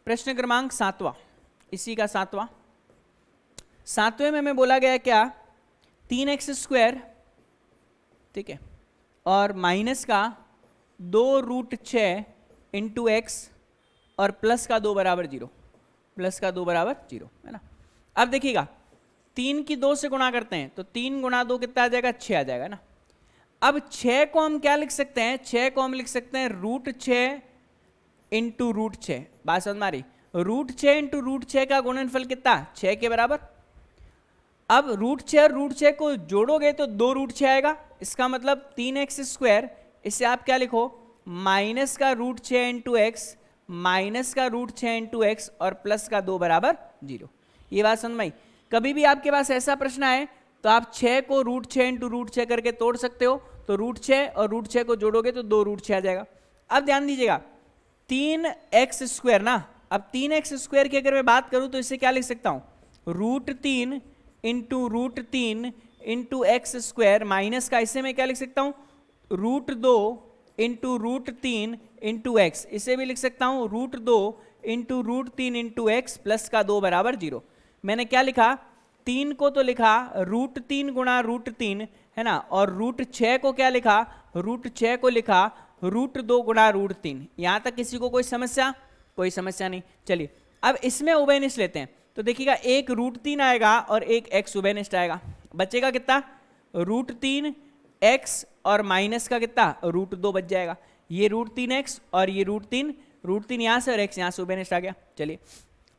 प्रश्न क्रमांक 7वां, इसी का 7वां, 7वें में हमें बोला गया क्या 3x स्क्वायर, ठीक है, और माइनस का 2√6 इंटू एक्स और प्लस का 2 बराबर 0, प्लस का 2 बराबर 0 है ना। अब देखिएगा 3 की 2 से गुणा करते हैं, तो 3 × 2 कितना आ जाएगा 6 आ जाएगा ना। अब 6 को हम क्या लिख सकते हैं, 6 को हम लिख सकते हैं √6 इंटू √6, बात समझ में आ रही, √6 इंटू √6 का गुणनफल कितना 6 के बराबर। अब √6 और √6 को जोड़ोगे तो 2√6 आएगा, इसका मतलब 3x स्क्वायर, इससे आप क्या लिखो माइनस का √6 इंटू एक्स, माइनस का √6 इंटू एक्स और प्लस का 2 बराबर 0। ये बात समझ में आई। कभी भी आपके पास ऐसा प्रश्न आए तो आप 6 को √6 इंटू √6 करके तोड़ सकते हो, तो √6 और √6 को जोड़ोगे तो 2√6 आ जाएगा। अब ध्यान दीजिएगा 3x स्क्वायर ना, अब 3x स्क्वायर की अगर मैं बात करूं तो इसे क्या लिख सकता हूं √3 into √3 into x square, minus का इसे मैं क्या लिख सकता हूं √2 इंटू √3 इंटू एक्स, इसे भी लिख सकता हूं √2 इंटू √3 इंटू एक्स प्लस का 2 बराबर 0। मैंने क्या लिखा 3 को तो लिखा √3 गुणा √3 है ना, और √6 को क्या लिखा √6 को लिखा √2 गुणा √3। यहां तक किसी को कोई समस्या, कोई समस्या नहीं। चलिए अब इसमें उभयनिष्ठ लेते हैं, तो देखिएगा एक √3 आएगा और एक x उभयनिष्ठ आएगा, बचेगा कितना √3 x और माइनस का कितना √2 बच जाएगा। ये √3x और ये √3 यहाँ से और x यहाँ से उभयनिष्ठ आ गया। चलिए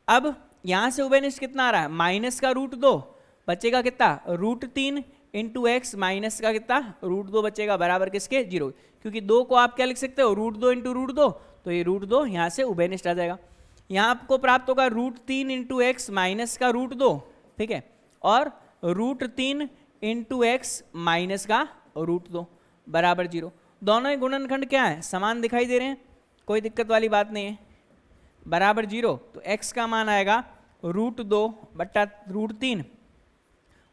अब यहाँ से उभयनिष्ठ कितना आ रहा है माइनस का √2, बचेगा कितना √3 इंटू एक्स, माइनस का कितना √2 बचेगा बराबर किसके 0, क्योंकि 2 को आप क्या लिख सकते हो √2 इंटू √2, तो ये √2 यहाँ से उभयनिष्ठ आ जाएगा। यहाँ आपको प्राप्त होगा √3 इंटू एक्स माइनस का √2, ठीक है, और √3 इंटू एक्स माइनस का √2 बराबर 0। दोनों ही गुणनखंड क्या है समान दिखाई दे रहे हैं, कोई दिक्कत वाली बात नहीं है, बराबर 0। तो x का मान आएगा √2 बट्टा √3,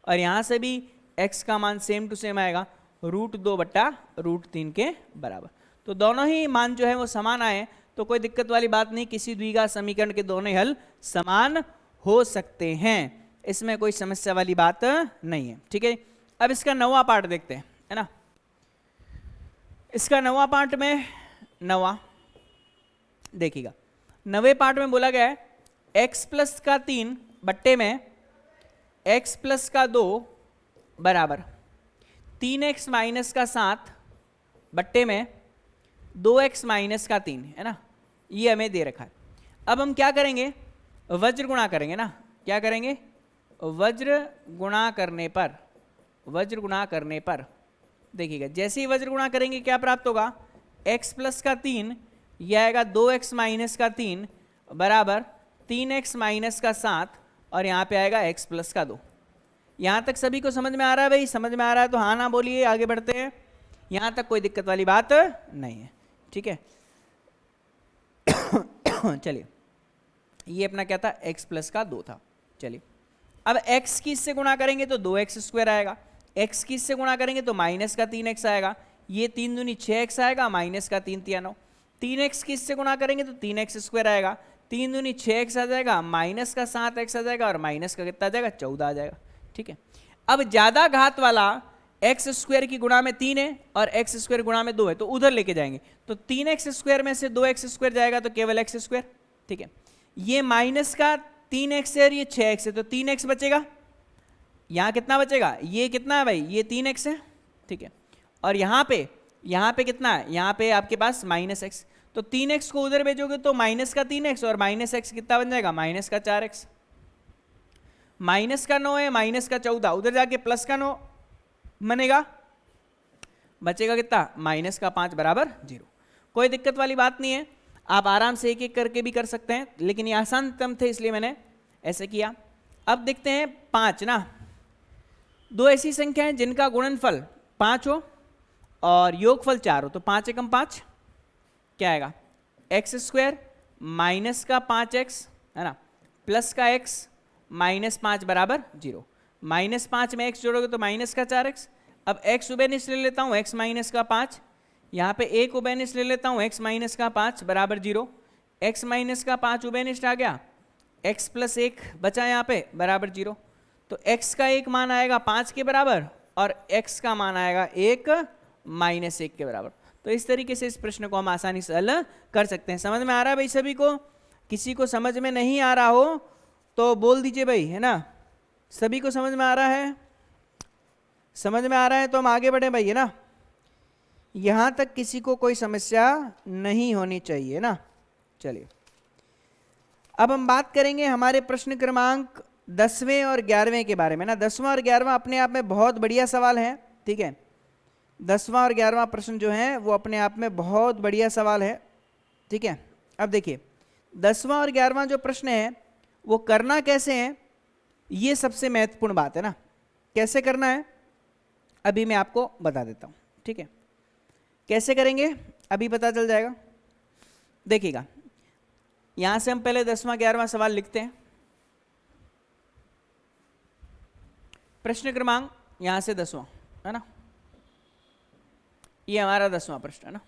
और यहाँ से भी x का मान सेम टू सेम आएगा √2 बट्टा √3 के बराबर। तो दोनों ही मान जो है वो समान आए, तो कोई दिक्कत वाली बात नहीं, किसी द्विघात समीकरण के दोनों ही हल समान हो सकते हैं, इसमें कोई समस्या वाली बात नहीं है, ठीक है। अब इसका 9वां पार्ट देखते हैं, है ना। इसका 9वां पार्ट में 9वां देखिएगा, 9वें पार्ट में बोला गया है x प्लस का 3 बट्टे में x प्लस का 2 बराबर 3x माइनस का 7 बट्टे में 2x माइनस का 3, है ना, ये हमें दे रखा है। अब हम क्या करेंगे वज्र गुणा करेंगे ना, क्या करेंगे वज्र गुणा करने पर देखिएगा जैसे ही वज्र गुणा करेंगे क्या प्राप्त होगा x प्लस का 3, यह आएगा 2x माइनस का 3 बराबर 3x माइनस का 7 और यहाँ पे आएगा x प्लस का 2। यहाँ तक सभी को समझ में आ रहा है भाई? समझ में आ रहा है तो हाँ ना बोलिए, आगे बढ़ते हैं। यहाँ तक कोई दिक्कत वाली बात नहीं है, ठीक है। चलिए, ये अपना क्या था? x प्लस का 2 था। चलिए, अब x की इससे गुणा करेंगे तो 2x स्क्वायर आएगा, x की इससे गुणा करेंगे तो माइनस का 3x आएगा, ये 3 दूनी 6x आएगा, माइनस का 3 तिया 9। 3x की इससे गुणा करेंगे तो 3x स्क्वायर आएगा, 3 दूनी 6x आ जाएगा, माइनस का 7x आ जाएगा और माइनस का कितना आ जाएगा? 14 आ जाएगा, ठीक है। अब ज्यादा घात वाला x स्क्वायर की गुणा में 3 है और x स्क्वायर गुणा में 2 है, तो उधर लेके जाएंगे, तो 3x स्क्वायर में से 2x स्क्वायर जाएगा तो केवल x स्क्वायर, ठीक है। ये माइनस का 3x है और ये 6x है, तो 3x बचेगा। यहाँ कितना बचेगा? ये कितना है भाई? ये 3x है, ठीक है। और यहाँ पे कितना है? यहाँ पे आपके पास माइनस x, तो 3x को उधर भेजोगे तो माइनस का 3x और माइनस x कितना बन जाएगा? माइनस का 4x। माइनस का 9 है, माइनस का 14, उधर जाके प्लस का 9 बनेगा, बचेगा कितना? माइनस का 5 बराबर 0। कोई दिक्कत वाली बात नहीं है, आप आराम से एक एक करके भी कर सकते हैं, लेकिन ये आसान तम थे इसलिए मैंने ऐसे किया। अब देखते हैं 5 ना, दो ऐसी संख्या हैं जिनका गुणनफल 5 हो और योगफल 4 हो, तो 5 एकम 5 क्या आएगा? x स्क्वायर माइनस का 5x है ना, प्लस का x माइनस 5 बराबर 0। माइनस 5 में x जोड़ोगे तो माइनस का 4x। अब x उबेनिश ले लेता हूँ, x माइनस का 5, यहाँ पे एक उबेनिश ले लेता हूँ, x माइनस का 5 बराबर 0। x माइनस का 5 उबेनिश आ गया, x प्लस 1 बचा यहाँ पे बराबर 0। तो x का एक मान आएगा 5 के बराबर और x का मान आएगा 1 माइनस 1 के बराबर। तो इस तरीके से इस प्रश्न को हम आसानी से हल कर सकते हैं। समझ में आ रहा है भाई सभी को? किसी को समझ में नहीं आ रहा हो तो बोल दीजिए भाई, है ना। सभी को समझ में आ रहा है? समझ में आ रहा है तो हम आगे बढ़े भाई, है ना। यहां तक किसी को कोई समस्या नहीं होनी चाहिए ना। चलिए, अब हम बात करेंगे हमारे प्रश्न क्रमांक 10वें और 11वें के बारे में ना। 10वां और 11वां अपने आप में बहुत बढ़िया सवाल है, ठीक है। 10वां और 11वां प्रश्न जो है वो अपने आप में बहुत बढ़िया सवाल है, ठीक है। अब देखिए, 10वां और 11वां जो प्रश्न है वो करना कैसे है, ये सबसे महत्वपूर्ण बात है ना। कैसे करना है अभी मैं आपको बता देता हूं, ठीक है। कैसे करेंगे अभी पता चल जाएगा। देखिएगा, यहां से हम पहले 10वां 11वां सवाल लिखते हैं। प्रश्न क्रमांक यहां से 10वां है ना, ये हमारा 10वां प्रश्न है ना।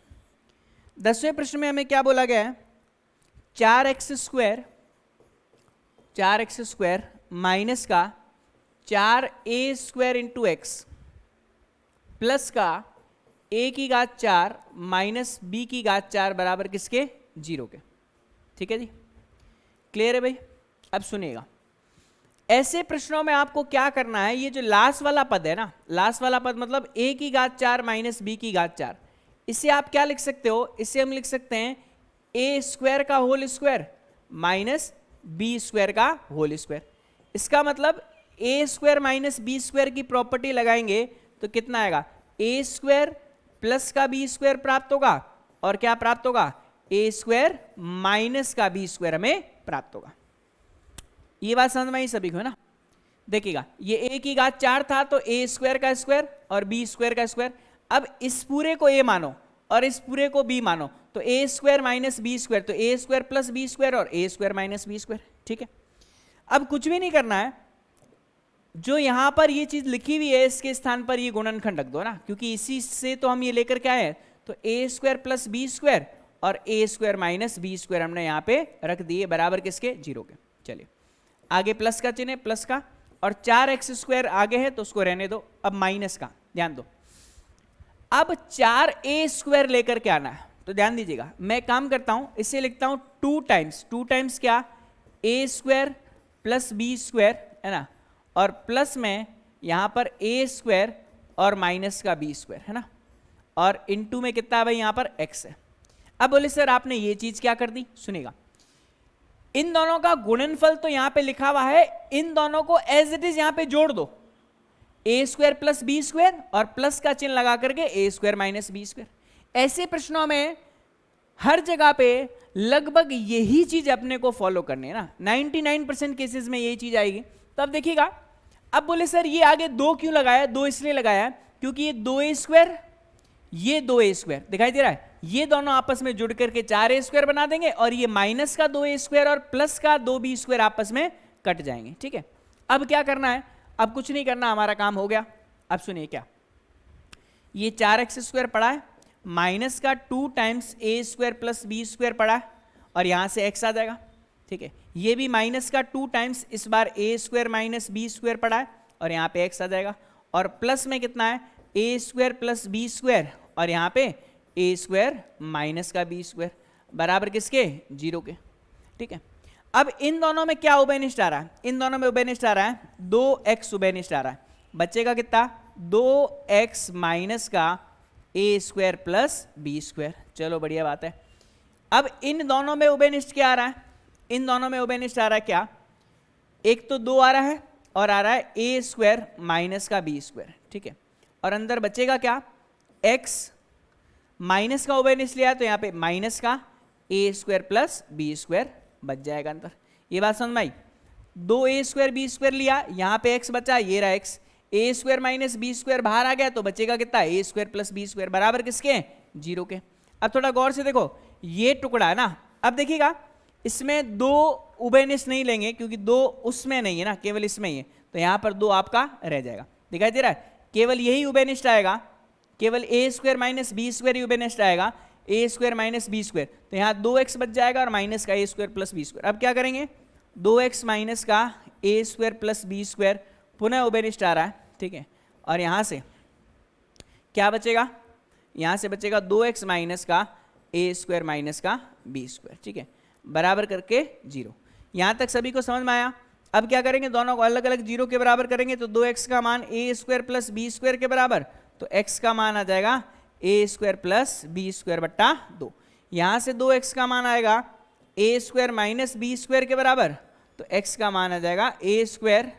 10वें प्रश्न में हमें क्या बोला गया है? 4x स्क्वायर माइनस का 4a square into x plus का a की घात 4 माइनस b की घात 4 बराबर किसके? 0 के। ठीक है जी, क्लियर है भाई? अब सुनिएगा, ऐसे प्रश्नों में आपको क्या करना है, ये जो लास्ट वाला पद है ना, लास्ट वाला पद मतलब a की घात 4 माइनस b की घात 4, इसे आप क्या लिख सकते हो? इसे हम लिख सकते हैं a स्क्वायर का whole square minus b square का होल स्क्वायर। इसका मतलब a square minus b square की प्रॉपर्टी लगाएंगे तो कितना आएगा? a स्क्वायर प्लस का b स्क्वायर प्राप्त होगा और क्या प्राप्त होगा? a स्क्वायर माइनस का b स्क्वायर हमें प्राप्त होगा। ये बात समझ में आई सभी को, है ना। देखिएगा, ये a की घात 4 था तो a स्क्वायर का स्क्वायर और b स्क्वायर का स्क्वायर। अब इस पूरे को a मानो और इस पूरे को b मानो, तो a square minus b square, तो a square plus b square और a square minus b square. ठीक है, अब कुछ भी नहीं करना है, जो यहां पर ये चीज लिखी हुई है इसके स्थान पर ये गुणनखंड रख दो ना, क्योंकि इसी से तो हम ये लेकर क्या है, तो a square plus b square और a square minus b square हमने यहाँ पे रख दिए बराबर किसके? 0 के। चलिए आगे प्लस का चिन्ह है, प्लस का, और 4x स्क्वायर आगे है तो उसको रहने दो। अब माइनस का ध्यान दो, अब 4a स्क्वायर लेकर के आना है, तो ध्यान दीजिएगा, मैं काम करता हूं, इसे लिखता हूं 2 टाइम्स क्या? a square plus b square, है ना, और प्लस में यहां पर a स्क्वायर और माइनस का b स्क्वायर, है ना, और इनटू में कितना है भाई? यहां पर x है। अब बोले सर आपने ये चीज क्या कर दी? सुनेगा, इन दोनों का गुणनफल तो यहां पे लिखा हुआ है, इन दोनों को एज इट इज यहां पे जोड़ दो, a square plus b square और प्लस का चिन्ह लगा करके a square minus b square. ऐसे प्रश्नों में हर जगह पे लगभग यही चीज अपने को फॉलो करनी है ना, 99% केसेस में यही चीज आएगी। तब देखिएगा, अब बोले सर ये आगे 2 क्यों लगाया, 2 इसलिए लगाया क्योंकि ये 2a², ये 2a² दिखाई दे रहा है, ये दोनों आपस में जुड़ करके 4a² बना देंगे, और ये माइनस का 2a² और प्लस का 2b² आपस में कट जाएंगे। ठीक है, अब क्या करना है, अब कुछ नहीं करना, हमारा काम हो गया। अब सुनिए क्या, ये 4x² पड़ा है, माइनस का 2 टाइम्स a² प्लस b² पड़ा है, और यहां से x आ जाएगा। ठीक है, ये भी माइनस का 2 टाइम्स इस बार a² माइनस b² पड़ा है, और यहाँ पे x आ जाएगा, और प्लस में कितना है a² प्लस b², और यहाँ पे a² माइनस का b² बराबर किसके, 0 के। ठीक है, अब इन दोनों में क्या उभयनिष्ठ आ रहा है, इन दोनों में उभयनिष्ठ आ रहा है 2x उभयनिष्ठ आ रहा है, बचेगा कितना 2x माइनस का a² प्लस b²। चलो बढ़िया बात है। अब इन दोनों में उभयनिष्ठ क्या आ रहा है, इन दोनों में उभयनिष्ठ आ रहा है क्या, एक तो 2 आ रहा है और आ रहा है a² माइनस का b²। ठीक है, और अंदर बचेगा क्या, x माइनस का उभयनिष्ठ लिया तो यहाँ पे माइनस का a² प्लस b² बच जाएगा अंदर। ये बात समझ में आई, 2a² b² लिया, यहाँ पे x बचा, ये रहा x, a² माइनस b² बाहर आ गया तो बचेगा कितना a² प्लस b² बराबर किसके, 0 के। अब थोड़ा गौर से देखो, ये टुकड़ा है ना, अब देखिएगा इसमें 2 उभयनिष्ठ नहीं लेंगे क्योंकि 2 उसमें नहीं है ना, केवल इसमें ही है, तो यहाँ पर 2 आपका रह जाएगा। दिखाई दे रहा है, केवल यही उभयनिष्ठ आएगा, केवल a² माइनस b² ही उभयनिष्ठ आएगा, a² माइनस b², तो यहाँ 2x बच जाएगा और माइनस का a² प्लस b²। अब क्या करेंगे, 2x माइनस का a² प्लस b² पुनः उभयनिष्ठ आ रहा है। ठीक है, और यहाँ से क्या बचेगा, यहाँ से बचेगा 2x माइनस का a² माइनस का b²। ठीक है, बराबर करके 0। यहाँ तक सभी को समझ में आया। अब क्या करेंगे, दोनों को अलग अलग 0 के बराबर करेंगे, तो 2x का मान a² प्लस b² के बराबर, तो x का मान आ जाएगा a² प्लस b² बट्टा 2। यहाँ से 2x का मान आएगा a² माइनस b² के बराबर, तो x का मान आ जाएगा a²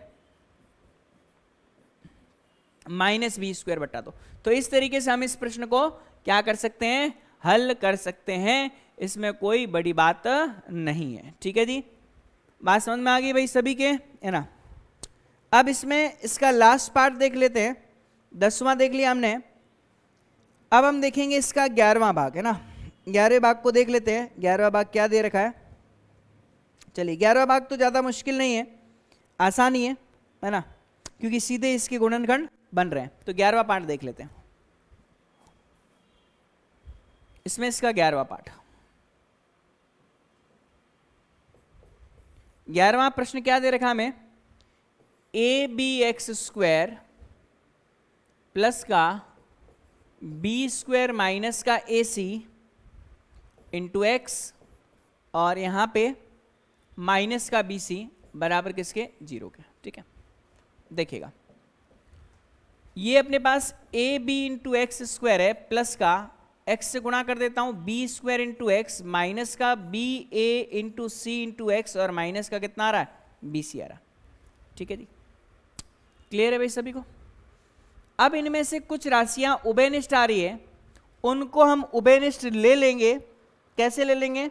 माइनस b² बट्टा 2। तो इस तरीके से हम इस प्रश्न को क्या कर सकते हैं, हल कर सकते हैं, इसमें कोई बड़ी बात नहीं है। ठीक है जी, बात समझ में आ गई भाई सभी के, है ना। अब इसमें इसका लास्ट पार्ट देख लेते हैं, 10वां देख लिया हमने, अब हम देखेंगे इसका 11वां भाग, है ना। 11वें भाग को देख लेते हैं, 11वां भाग क्या दे रखा है। चलिए, 11वां भाग तो ज़्यादा मुश्किल नहीं है, आसान ही है ना, क्योंकि सीधे इसके गुणनखंड बन रहे हैं। तो 11वां पार्ट देख लेते हैं, इसमें इसका 11वां पार्ट। 11वां प्रश्न क्या दे रखा हमें, abx² प्लस का b² माइनस का ac इंटू x, और यहां पे माइनस का bc बराबर किसके, 0 के। ठीक है, देखिएगा ये अपने पास ab इंटू x² है, प्लस का x से गुणा कर देता हूं b² इंटू x, माइनस का ba into c into x, और माइनस का कितना आ रहा है, bc आ रहा। ठीक है जी, क्लियर है भाई सभी को। अब इनमें से कुछ राशियां उभयनिष्ठ आ रही है, उनको हम उभयनिष्ठ ले लेंगे। कैसे ले लेंगे,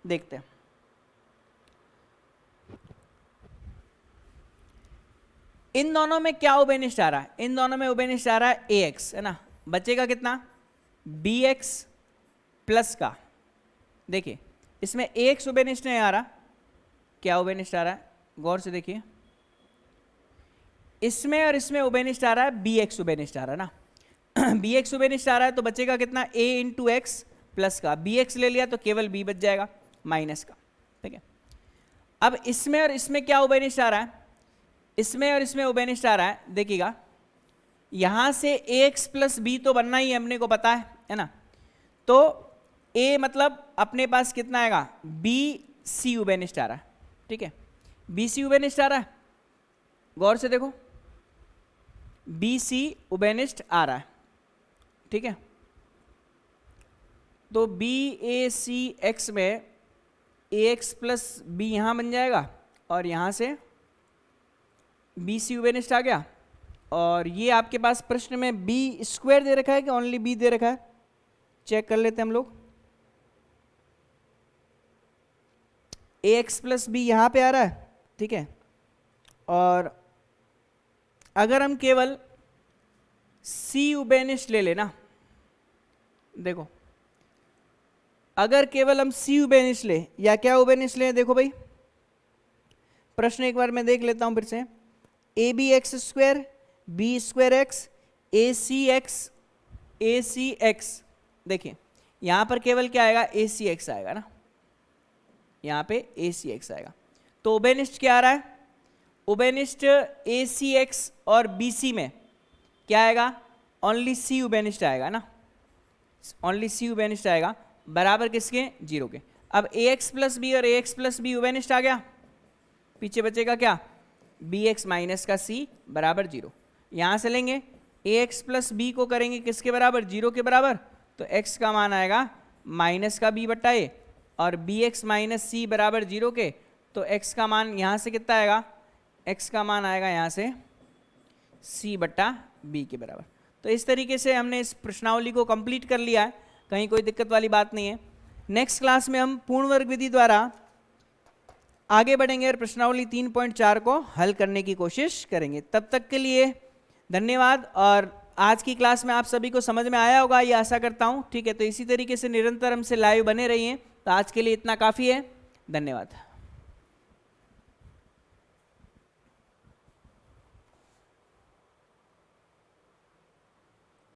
देखते हैं। इन दोनों में क्या उभयनिष्ठ आ रहा है, इन दोनों में उभयनिष्ठ आ रहा है ax, है ना, बचेगा कितना bx प्लस का, देखिए इसमें ax उभयनिष्ठ नहीं आ रहा, क्या उभयनिष्ठ आ रहा है, गौर से देखिए, इसमें और इसमें उभयनिष्ठ आ रहा है bx उभयनिष्ठ आ रहा है ना bx उभयनिष्ठ आ रहा है, तो बचेगा कितना a इंटू एक्स प्लस का, bx ले लिया तो केवल b बच जाएगा माइनस का। ठीक है, अब इसमें और इसमें क्या उभयनिष्ठ आ रहा है, इसमें और इसमें उभयनिष्ठ आ रहा है, देखिएगा यहां से ax प्लस b तो बनना ही हमने को पता है ना, तो a मतलब अपने पास कितना आएगा, bc उभयनिष्ठ आ रहा है। ठीक है, bc उभयनिष्ठ आ रहा है, गौर से देखो bc उभयनिष्ठ आ रहा है। ठीक है, तो BACX में AX प्लस B यहाँ बन जाएगा, और यहाँ से BC उभयनिष्ठ आ गया। और ये आपके पास प्रश्न में B² दे रखा है कि ओनली B दे रखा है, चेक कर लेते हैं हम लोग। ए एक्स प्लस बी यहाँ पे आ रहा है, ठीक है। और अगर हम केवल सी उबेनिस्ट ले लेना, देखो अगर केवल हम सी उबेनिस्ट ले या क्या उबेनिस्ट ले, देखो भाई प्रश्न एक बार मैं देख लेता हूं फिर से। A B X square B square X A C X, देखिए यहां पर केवल क्या आएगा, ए सी एक्स आएगा ना, यहां पे ए सी एक्स आएगा। तो उबेनिस्ट क्या आ रहा है, उबेनिस्ट ए सी एक्स और बी सी में क्या आएगा, ओनली सी उबेनिस्ट आएगा ना, ओनली सी उबेनिस्ट आएगा, बराबर किसके, 0 के। अब ए एक्स प्लस बी और ए एक्स प्लस बी उबेनिस्ट आ गया, पीछे बचेगा क्या, बी एक्स माइनस का सी बराबर 0। यहां से लेंगे ए एक्स प्लस बी को करेंगे किसके बराबर, 0 के बराबर, तो x का मान आएगा माइनस का b बट्टा ए, और बी एक्स माइनस सी बराबर 0 के, तो x का मान यहाँ से कितना आएगा, x का मान आएगा यहाँ से c बट्टा b के बराबर। तो इस तरीके से हमने इस प्रश्नावली को कंप्लीट कर लिया है, कहीं कोई दिक्कत वाली बात नहीं है। नेक्स्ट क्लास में हम पूर्ण वर्ग विधि द्वारा आगे बढ़ेंगे और प्रश्नावली 3.4 को हल करने की कोशिश करेंगे। तब तक के लिए धन्यवाद। और आज की क्लास में आप सभी को समझ में आया होगा, ये आशा करता हूँ, ठीक है। तो इसी तरीके से निरंतर हमसे लाइव बने रहिए। तो आज के लिए इतना काफ़ी है, धन्यवाद।